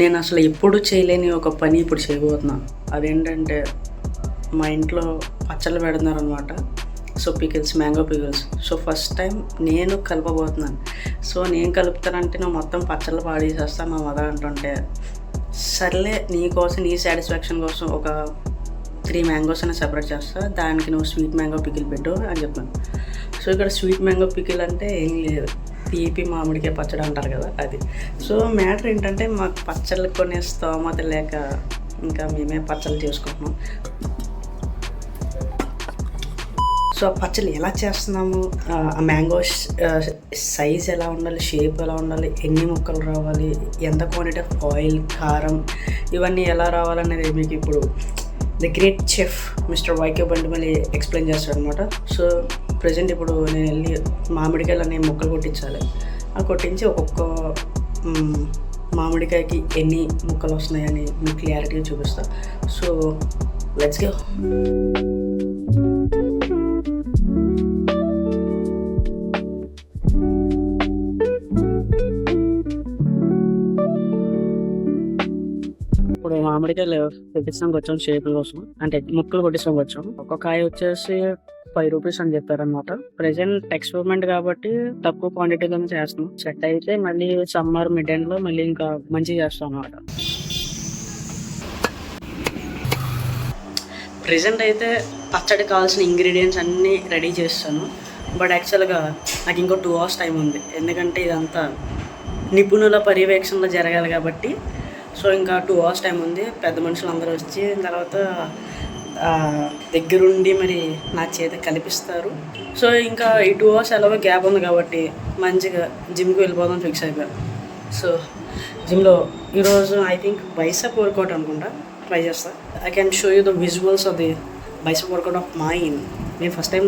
నేను అసలు ఎప్పుడు చేయలేని ఒక పని ఇప్పుడు చేయబోతున్నాను. అదేంటంటే మా ఇంట్లో పచ్చళ్ళు పెడుతున్నారనమాట. So pickles, mango pickles. So first time నేను కలపబోతున్నాను. సో నేను కలుపుతానంటే నువ్వు మొత్తం పచ్చళ్ళు పాడేసేస్తాను మా మదర్ అంటుంటే, సర్లే నీకోసం నీ సాటిస్ఫాక్షన్ కోసం ఒక 3 మ్యాంగోస్ అయినా సెపరేట్ చేస్తా, దానికి నువ్వు స్వీట్ మ్యాంగో పికిల్ పెట్టు అని చెప్పాను. సో ఇక్కడ స్వీట్ మ్యాంగో పికిల్ అంటే ఏం లేదు, తీపి మామిడికాయ పచ్చడి అంటారు కదా అది. సో మ్యాటర్ ఏంటంటే మాకు పచ్చళ్ళు కొనే స్తోమత లేక ఇంకా మేమే పచ్చళ్ళు చేసుకుంటున్నాం. సో ఆ పచ్చళ్ళు ఎలా చేస్తున్నాము, ఆ మ్యాంగో సైజ్ ఎలా ఉండాలి, షేప్ ఎలా ఉండాలి, ఎన్ని ముక్కలు రావాలి, ఎంత క్వాంటిటీ ఆఫ్ ఆయిల్, కారం, ఇవన్నీ ఎలా రావాలనేది మీకు ఇప్పుడు the great chef mister YK Bandimalli explain చేస్తాడు అనమాట. సో ప్రజెంట్ ఇప్పుడు నేను వెళ్ళి మామిడికాయలు అనే ముక్కలు కొట్టించాలి. ఆ కొట్టించి ఒక్కొక్క మామిడికాయకి ఎన్ని ముక్కలు వస్తున్నాయని మీకు క్లియారిటీగా చూపిస్తా. So let's go. ఇప్పుడు మామిడికాయలు కొట్టించడానికి వచ్చాం, షేపుల కోసం అంటే ముక్కలు కొట్టించడానికి వచ్చాం. ఒక్కొక్క కాయ వచ్చేసి 5 రూపీస్ అని చెప్పారనమాట. ప్రెసెంట్ ఎక్స్పెరిమెంట్ కాబట్టి తక్కువ క్వాంటిటీలోనే చేస్తున్నాం. సెట్ అయితే మళ్ళీ సమ్మర్ మిడ్ ఎండ్ లో మళ్ళీ ఇంకా మంచిగా చేస్తాం అనమాట. ప్రెసెంట్ అయితే పచ్చడి కావాల్సిన ఇంగ్రీడియంట్స్ అన్నీ రెడీ చేస్తాను. బట్ యాక్చువల్గా నాకు ఇంకో 2 hours టైం ఉంది, ఎందుకంటే ఇదంతా నిపుణుల పర్యవేక్షణలో జరగాలి కాబట్టి. సో ఇంకా 2 hours టైం ఉంది. పెద్ద మనుషులు అందరూ వచ్చి తర్వాత దగ్గరుండి మరి నా చేత కల్పిస్తారు. సో ఇంకా ఈ 2 hours ఎలాగో గ్యాప్ ఉంది కాబట్టి మంచిగా జిమ్కి వెళ్ళిపోదాం ఫిక్స్ అయిపోయాను. సో జిమ్లో ఈరోజు ఐ థింక్ బైసెప్ వర్కౌట్ అనుకుంటా ట్రై చేస్తా. I can show you the visuals of the bicep workout of mine. నేను ఫస్ట్ టైం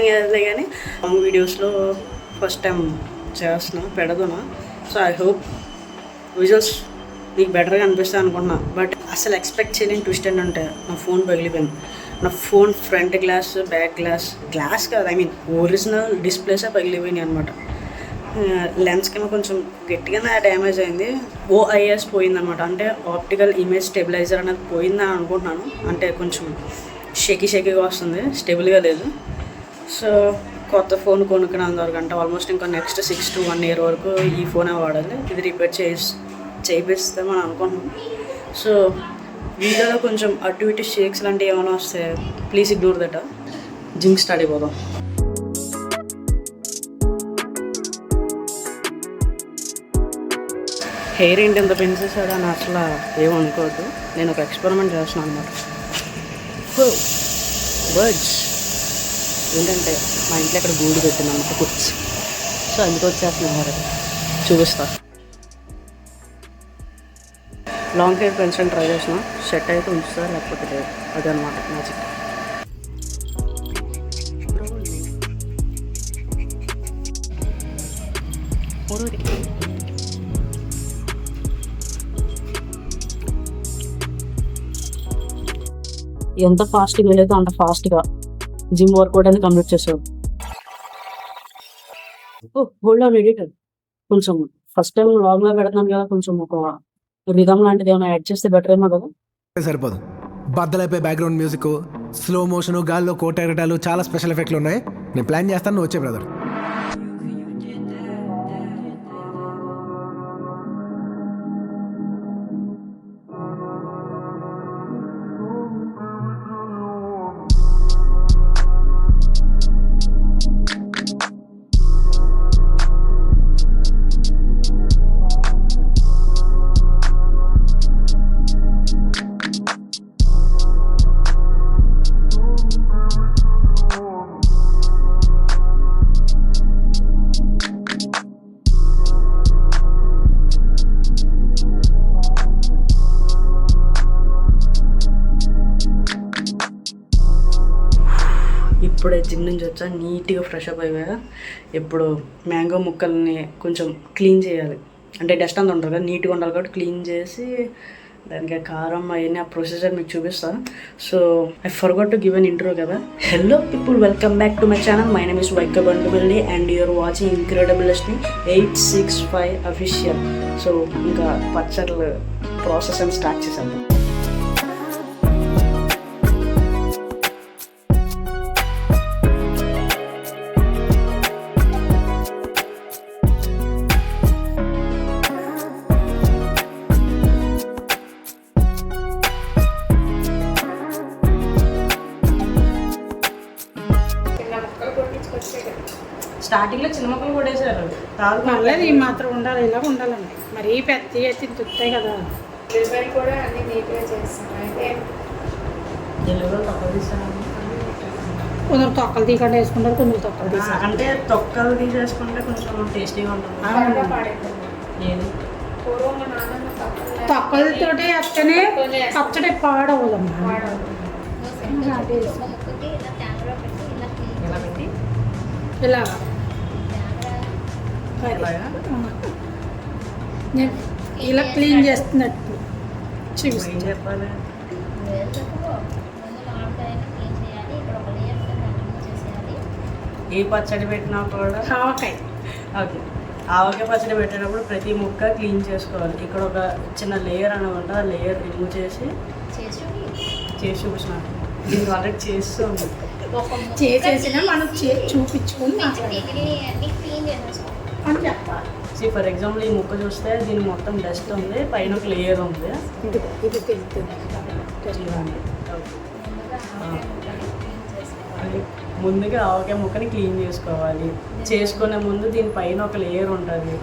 చేయలే కానీ లాంగ్ వీడియోస్లో ఫస్ట్ టైం చేస్తున్నా, పెడదునా. సో ఐ హోప్ విజువల్స్ నీకు బెటర్గా అనిపిస్తుంది అనుకున్నా. బట్ అసలు ఎక్స్పెక్ట్ చేయలేని ట్విస్ట్ ఏంటంటే నా ఫోన్ పగిలిపోయింది. నా phone front glass, back glass కాదు, ఐ మీన్ ఒరిజినల్ డిస్ప్లేసే పగిలిపోయినాయి అనమాట. లెన్స్కేమో కొంచెం గట్టిగానే డ్యామేజ్ అయింది. ఓఐఎస్ పోయిందనమాట, అంటే ఆప్టికల్ ఇమేజ్ స్టెబిలైజర్ అనేది పోయిందని అనుకుంటున్నాను. అంటే కొంచెం షేకీగా వస్తుంది, స్టేబుల్గా లేదు. సో కొత్త ఫోన్ కొనుక్కున్నంత వరకు అంటే ఆల్మోస్ట్ ఇంకా నెక్స్ట్ 6 to 1 year వరకు ఈ ఫోనే వాడాలి. ఇది రిపేర్ చేపిస్తామని అనుకుంటున్నాం. సో వీడియోలో కొంచెం అటు ఇటు షేక్స్ లాంటివి ఏమైనా వస్తే please ignore that. Gym start అయిపోదాం. హెయిర్ ఏంటి ఎంత పెంచేసాడు అని అసలు ఏమనుకోవద్దు, నేను ఒక ఎక్స్పెరిమెంట్ చేస్తున్నాను అనమాట. బర్డ్స్ ఏంటంటే మా ఇంట్లో ఇక్కడ గూడు పెట్టింది అన్నమాట, కుక్స్. సో అందుకు వచ్చేస్తున్నాను మరి చూపిస్తా. లాంగ్ హెయిర్ పెంచడానికి ట్రై చేసిన, సెట్ అయితే ఉంచుతా లేకపోతే లేదు, అదనమాట మ్యాజిక్. ఎంత ఫాస్ట్గా వెళ్ళేదో అంత ఫాస్ట్గా జిమ్ వర్కౌట్ అనేది కంప్లీట్ చేసాడు. హోల్డ్ ఆన్ ఎడిటర్, కొంచెం ఫస్ట్ టైం లాంగ్లో పెడుతున్నాను కదా, కొంచెం ఒక రిథమ్ లాంటిది ఏమైనా యాడ్ చేస్తే బెటర్ ఏమో కదా. సరిపోదు, బద్దలైపోయి బ్యాక్గ్రౌండ్ మ్యూజిక్, స్లో మోషన్, గాల్లో కోటెరటాలు, చాలా స్పెషల్ ఎఫెక్ట్లు ఉన్నాయి. నేను ప్లాన్ చేస్తాను, నువ్వు వచ్చే బ్రదర్. ఇప్పుడే జిమ్ నుంచి వచ్చా, నీట్గా ఫ్రెష్ అప్ అయిపోయా. ఇప్పుడు మ్యాంగో ముక్కల్ని కొంచెం క్లీన్ చేయాలి, అంటే డస్ట్ అంతా ఉంటుంది కదా, నీట్గా ఉండాలి కాబట్టి క్లీన్ చేసి దానికి కారం అవన్నీ ఆ ప్రొసీజర్ మీకు చూపిస్తాను. So I forgot to give an intro కదా. Hello people, welcome back to my channel. My name is YK Bandumalli and you're watching ఇన్క్రెడిబుల్స్ని 865 అఫీషియల్. సో ఇంకా పచ్చళ్ళు ప్రాసెస్ అని స్టార్ట్ చేశాను. స్టార్టింగ్లో చిన్న మొక్కలు కొట్టేశారు. పర్లేదు, ఈ మాత్రం ఉండాలి, ఇలా ఉండాలండి. మరీ పెద్ద ఎత్తి తుత్తాయి కదా. రిజల్ట్ కూడా అన్ని నీట్గా చేస్తాం. అయితే తొక్కలు తీసాను కొందరు తొక్కలు తీయకుండా వేసుకుంటారు, కొందరు తొక్కలు తీసారు. అంటే తొక్కలు తీసేసుకుంటే కొంచెం టేస్టీగా ఉంటుంది. బాగా పాడైపోయింది. నేను పూర్వం మా నాన్నమ్మ తొక్కలతోటి వేస్తేనే పచ్చడి పాడవదమ్మా. ఎలా పెట్టి ఇలా నేను ఇలా క్లీన్ చేస్తున్నట్టు ఏం చూపిస్తాను. చెప్పాలి? ఏ పచ్చడి పెట్టినా కూడా ఆవకాయ ఓకే, ఆవకాయ పచ్చడి పెట్టేటప్పుడు ప్రతి ముక్క క్లీన్ చేసుకోవాలి. ఇక్కడ ఒక చిన్న లేయర్ అని ఉంటుంది, ఆ లేయర్ రిమూవ్ చేసి చూపించిన దీనికి ఆల్రెడీ చేస్తుంది. చేసేసిన మనం చూపించుకొని అని చెప్పాలి. ఫర్ ఎగ్జాంపుల్ ఈ ముక్క చూస్తే దీని మొత్తం డస్ట్ ఉంది, పైన ఒక లేయర్ ఉంది. ఇది తెలుస్తుంది. ఇవ్వండి. ముందుగా ఆవకాయ ముక్కని క్లీన్ చేసుకోవాలి. చేసుకునే ముందు దీనిపైన ఒక లేయర్ ఉంటుంది,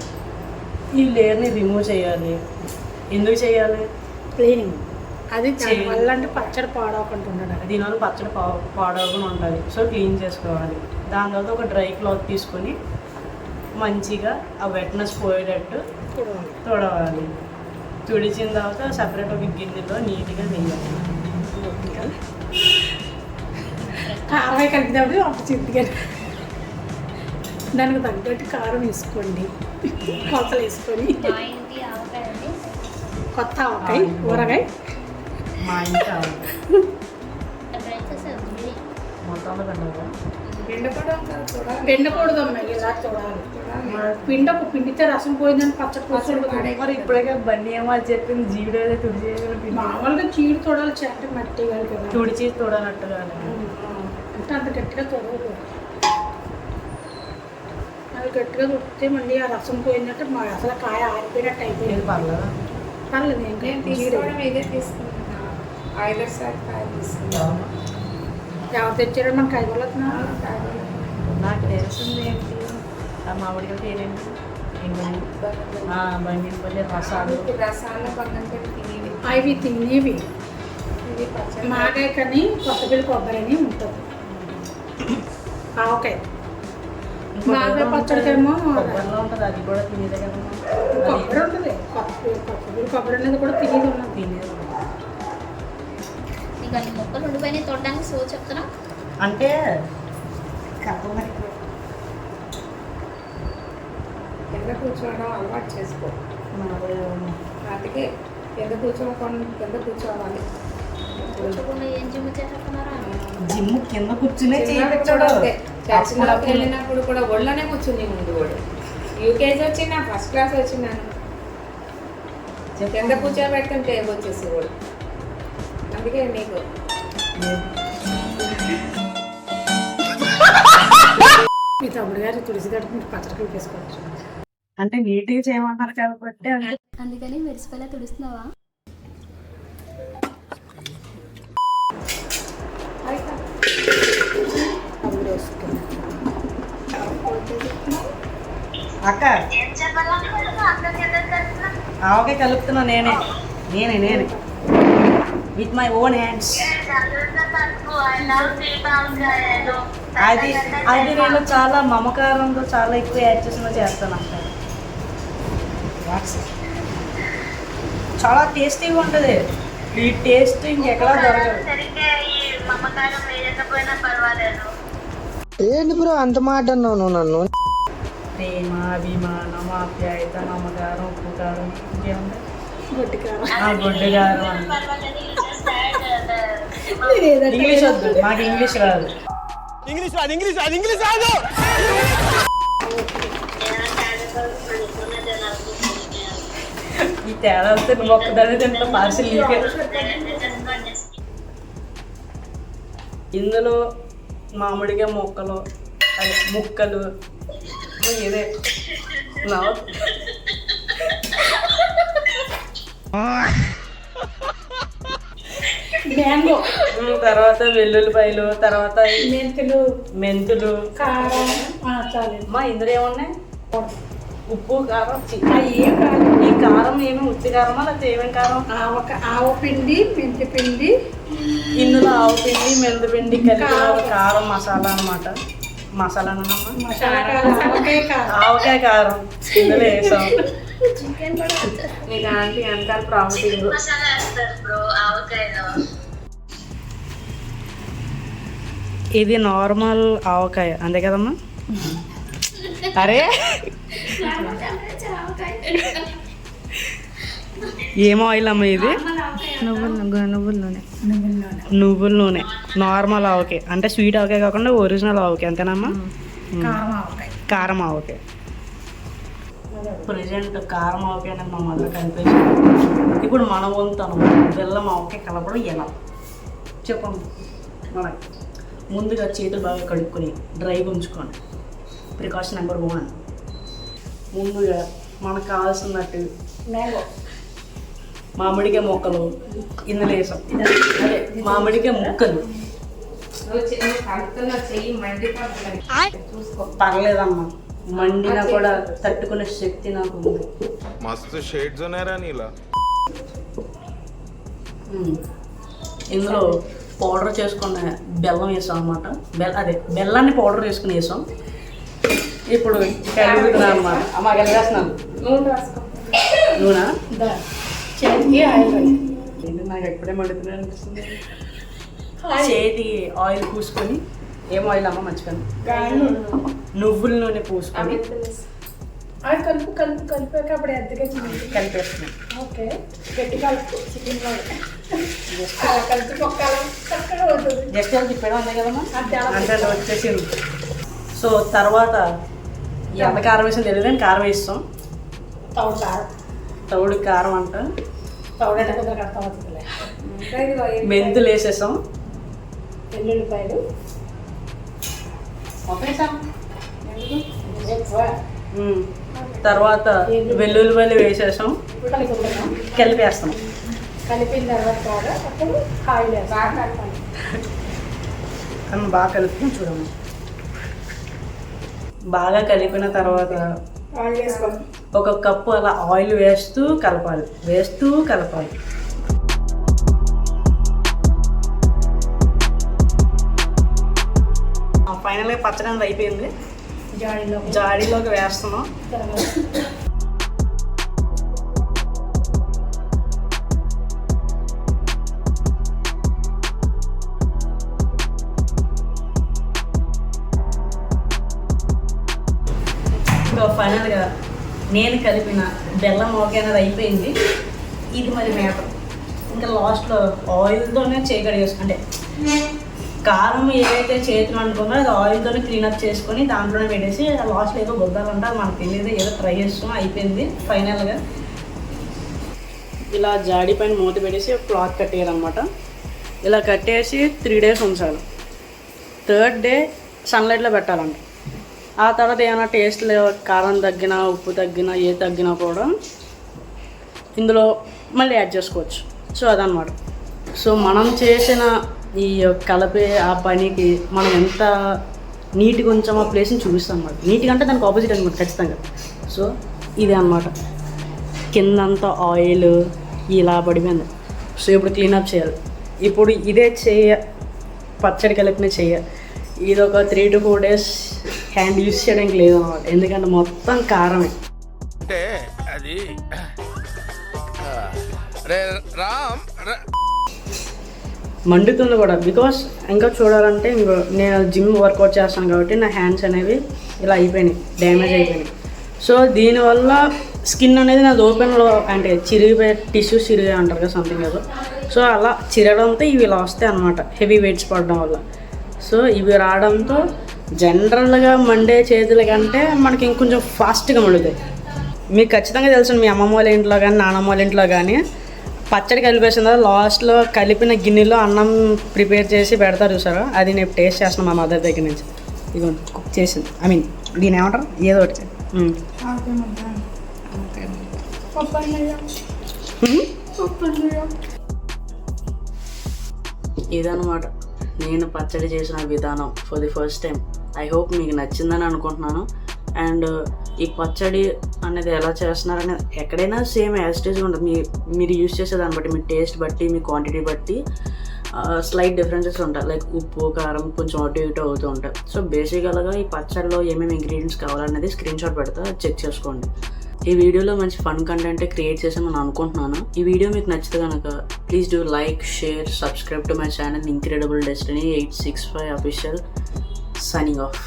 ఈ లేయర్ని రిమూవ్ చేయాలి. ఎందుకు చేయాలి? క్లీనింగ్ అది వల్ల అంటే పచ్చడి పాడవకుండా ఉండడం. దీనివల్ల పచ్చడి పాడవకుండా ఉంటుంది. సో క్లీన్ చేసుకోవాలి. దాని తర్వాత ఒక డ్రై క్లాత్ తీసుకొని మంచిగా ఆ వెట్నెస్ పోయేటట్టు తుడవాలి. తుడిచిన తర్వాత సపరేట్ ఒక గిన్నెలో నీట్గా వేయాలి. కారం కలిపినప్పుడు ఒక చిత్తుగా దానికి తగ్గట్టు కారం వేసుకోండి, కొలతలు వేసుకొని. కొత్త ఆవకాయ ఊరగాయ మా ఇంటి మొత్తంలో కన్నా పిండకూడదు అమ్మాయి, ఇలా చూడాలి. పిండితే రసం పోయిందని పచ్చడి కూర్చోండి. మరి ఇప్పుడే బండి ఏమో అది చెప్పింది, జీవితం ఏదో తుడిచి మామూలుగా చీడు చూడాలి, చెట్టు మట్టి కలిపి తుడిచి తోడనట్టుగా. అంటే అంత గట్టిగా తొడవకూడదు. అది గట్టిగా తుడితే మళ్ళీ ఆ రసం పోయిందంటే మా అసలు కాయ ఆరిపోయినట్టు అయిపోయింది. పర్లేదా? పర్లేదు, నేను తీసుకోవడం ఇదే తీసుకుంటున్నా. 5 కాయ తీసుకున్నాను. ఎవరు తెచ్చారో మనకు కాయగలుగుతున్నా. నాకు తెలిసింది ఏంటి, ఆ మామిడికాయ పేరేంటి, బంగినపల్లి రసాలు. రసాల పక్కన తినేవి అవి తినేవి. ఇది పచ్చడి మాగాయ కానీ కొత్తపల్లి కొబ్బరి అని ఉంటుంది. ఆవకాయ మాగాయ పచ్చడికేమో కొబ్బరిలో ఉంటుంది, అది కూడా తినేదే కదా. కొబ్బరి ఉంటుంది. కొత్తపల్లి కొబ్బరి అనేది కూడా తినేది ఉన్నది. తినేది మొక్కలు ఉండిపోయినాయి తోడడానికి సో చెప్తున్నా. అంటే కింద కూర్చోవడం అలవాటు చేసుకో. అందుకే కింద కూర్చోవాలి. కూర్చోకుండా ఏం జిమ్ చేస్తున్నారా? జిమ్ కింద కూర్చునే చర్చిలోకి వెళ్ళినప్పుడు కూడా ఒళ్ళోనే కూర్చుని ముందు కూడా. యూకేజీ వచ్చినా ఫస్ట్ క్లాస్ వచ్చినాను, కింద కూర్చోబెడుతుంటే వచ్చేసి కూడా. అందుకే నీకు మీ తమ్ముడు గారు తులసి గడిపి పచ్చడి కలిపేసుకోవచ్చు. అంటే నీట్గా చేయమన్నారు కాబట్టి అందుకని మెరిసిపోయేలా తుడుస్తున్నావా? తమ్ముడు వేసుకున్నాను. అక్క ఆవకాయ కలుపుతున్నా నేనే విత్ మై ఓన్ హ్యాండ్స్. అది నేను చాలా మమకారంతో చాలా ఎక్కువ యాడ్ చేస్తాను అక్క. చాలా టేస్టీగా ఉంటుంది. ఈ టేస్ట్ ఇంకెక్కడా దొరకదు. ఏంటి బ్రో అంత మాట అన్నావు నువ్వు నన్ను? ప్రేమ, అభిమానం, ఆప్యాయత, నమ్మకారం, ఉప్పు కారం ఇంకేముంది. గొడ్డి కారం గొడ్డు కారం ఇంగ్లీష్ వద్దు, నాకు ఇంగ్లీష్ రాదు. ఈ తేడా వస్తే నువ్వు ఒక్కదాన్ని తింటా పార్సిల్ నీకే. ఇందులో మామిడికాయ ముక్కలు అదే ముక్కలు ఇదే మ్యాంగో, తర్వాత వెల్లుల్లిపాయలు, తర్వాత మెంతులు కారం చాలు. మా ఇందులో ఏమున్నాయి? ఉప్పు, కారం. ఏం కాదు, ఈ కారం ఏమి ఉత్తి కారమా లేకపోతే ఏమేమి కారం? ఆవు పిండి, మెంతి పిండి, ఇందులో ఆవు పిండి, మెంతి పిండి కలిపి కారం మసాలా అనమాట. మసాలా ఆవకాయ కారం ఇందులో వేసాం. నీకు ఆంటీ వెనకాల ప్రాముఖ్యం. ఇది నార్మల్ ఆవకాయ అంతే కదమ్మా? అరే ఏం ఆయిల్ అమ్మ ఇది? నువ్వుల నూనె. నార్మల్ ఆవకాయ అంటే స్వీట్ ఆవకాయ కాకుండా ఒరిజినల్ ఆవకాయ అంతేనమ్మా? కారం ఆవకాయ. ప్రజెంట్ కారం ఆవకాయ అనేది మా మదర్ కనిపించింది. ఇప్పుడు మన వంతు అనమాట బెల్లం ఆవకాయ కలపడం ఎలా చెప్పండి. మనకి ముందుగా చేతులు బాగా కడుక్కొని డ్రైగా ఉంచుకోండి. Precaution number 1. ముందుగా మనకు కావాల్సినట్టు మామిడికాయ ముక్కలు ఇందులో వేసాం. అదే మామిడికాయ ముక్కలు. పర్లేదమ్మా, మండినా కూడా తట్టుకునే శక్తి నాకు ఉంది. మస్తు షేడ్స్ ఉన్నారా నీలా. ఇందులో పౌడర్ చేసుకున్న బెల్లం వేసాం అనమాట. అదే బెల్లాన్ని పౌడర్ చేసుకుని వేసాం. ఇప్పుడు కలుగుతున్నాను అన్నమాట. అమ్మ కలిగేస్తున్నాను. నూనె చేతికి ఆయిల్ నాకు ఎప్పుడే మండుతున్నా అనిపిస్తుంది. చేతి ఆయిల్ పూసుకొని, ఏం ఆయిల్ అమ్మ మర్చిపోయాను, నువ్వుల నూనె పూసుకొని అది కలిపాక అప్పుడు ఎంతగా కలిపేస్తున్నాను. ఓకే, గట్టి కలుపు చికెన్ కలిపి మొక్కలు చక్కగా ఉంటుంది. జస్ట్ అది తిప్పడం ఉంది కదమ్మా, అంటే అది వచ్చేసింది. సో తర్వాత ఎంత కారం వేసాం తెలియదు అని కారం వేస్తాం. తౌడు కారం అంట. తౌడైనా కొందరు కడతాం అవుతుందిలే. మెంతులు వేసేసాం. వెల్లుల్లిపాయలు తర్వాత వెల్లుల్లిపాయలు వేసేసాం. కలిపేస్తాం. కలిపిన తర్వాత కూడా అప్పుడు ఆయిల్ వేస్తాం. బాగా కలుపుకొని చూడము. బాగా కలిపిన తర్వాత ఆయిల్ వేసుకోండి. ఒక కప్పు అలా ఆయిల్ వేస్తూ కలపాలి. ఫైనల్గా పచ్చడి అనేది అయిపోయింది. జాడీలోకి వేస్తున్నాం. ఫైనల్గా నేను కలిపిన బెల్లం ఆవకాయ అనేది అయిపోయింది. ఇది మరి మేటర్. ఇంకా లాస్ట్లో ఆయిల్తోనే చేయగలిగేసుకుంటే కారం ఏదైతే చేతులు అనుకున్నా అది ఆయిల్తోనే క్లీనప్ చేసుకొని దాంట్లోనే పెట్టేసి లాస్ట్లో ఏదో గొద్దాలంటే అది మనకు తెలియదు, ఏదో ట్రై చేస్తాం. అయిపోయింది ఫైనల్గా. ఇలా జాడీ పైన మూత పెట్టేసి క్లాత్ కట్టేయాలన్నమాట. ఇలా కట్టేసి 3 days ఉంచాలి. 3rd day సన్లైట్లో పెట్టాలంట. ఆ తర్వాత ఏమైనా టేస్ట్ కారం తగ్గినా, ఉప్పు తగ్గినా, ఏ తగ్గినా కూడా ఇందులో మళ్ళీ యాడ్ చేసుకోవచ్చు. సో అదనమాట. సో మనం చేసిన ఈ కలిపే ఆ పనికి మనం ఎంత నీట్గా ఉంచామో ఆ ప్లేస్ని చూపిస్తాం అన్నమాట. నీట్గా అంటే దానికి ఆపోజిట్ అనమాట ఖచ్చితంగా. సో ఇదే అనమాట. కిందంతా ఆయిల్ ఇలా పడిపోయింది. సో ఇప్పుడు క్లీనప్ చేయాలి. ఇప్పుడు ఇదే పచ్చడి కలిపిన ఇది ఒక 3 to 4 days హ్యాండ్ యూజ్ చేయడానికి లేదన్నమాట. ఎందుకంటే మొత్తం కారమే. అంటే అది మండుతుంది కూడా. బికాస్ ఇంకా చూడాలంటే నేను జిమ్ వర్కౌట్ చేస్తాను కాబట్టి నా హ్యాండ్స్ అనేవి ఇలా అయిపోయినాయి, డ్యామేజ్ అయిపోయినాయి. సో దీనివల్ల స్కిన్ అనేది నాది ఓపెన్లో అంటే చిరిగిపోయే టిష్యూస్ చిరిగా అంటారు కదా సంథింగ్ ఏదో. సో అలా చిరగడంతో ఇవి ఇలా వస్తాయి అనమాట, హెవీ వెయిట్స్ పడడం వల్ల. సో ఇవి రావడంతో జనరల్గా మండే చేతుల కంటే మనకి ఇంకొంచెం ఫాస్ట్గా మండుతాయి. మీకు ఖచ్చితంగా తెలుసు, మీ అమ్మమ్మ వాళ్ళ ఇంట్లో కానీ నానమ్మ వాళ్ళ ఇంట్లో కానీ పచ్చడి కలిపేసిన తర్వాత లాస్ట్లో కలిపిన గిన్నెలో అన్నం ప్రిపేర్ చేసి పెడతారు చూసారా, అది నేను టేస్ట్ చేస్తున్నాను మా మదర్ దగ్గర నుంచి. ఇది కుక్ చేసింది, ఐ మీన్ దీని ఏమంటారు ఏదో ఒకటి. ఇదన్నమాట నేను పచ్చడి చేసిన విధానం for the first time. I hope మీకు నచ్చిందని అనుకుంటున్నాను. అండ్ ఈ పచ్చడి అనేది ఎలా చేస్తున్నారని ఎక్కడైనా సేమ్ యాస్టేజ్ ఉంటుంది. మీరు యూస్ చేసేదాన్ని బట్టి, మీ టేస్ట్ బట్టి, మీ క్వాంటిటీ బట్టి స్లైట్ డిఫరెన్సెస్ ఉంటాయి. లైక్ ఉప్పు కారం కొంచెం అటు ఇటు అవుతూ ఉంటాయి. సో బేసికల్గా ఈ పచ్చడిలో ఏమేమి ఇంగ్రీడియంట్స్ కావాలనేది స్క్రీన్ షాట్ పెడతా, చెక్ చేసుకోండి. ఈ వీడియోలో మంచి ఫన్ కంటెంట్ క్రియేట్ చేసామని అనుకుంటున్నాను. ఈ వీడియో మీకు నచ్చితే కనుక please do like, share, subscribe to my channel incredible destiny 865 official. Signing off.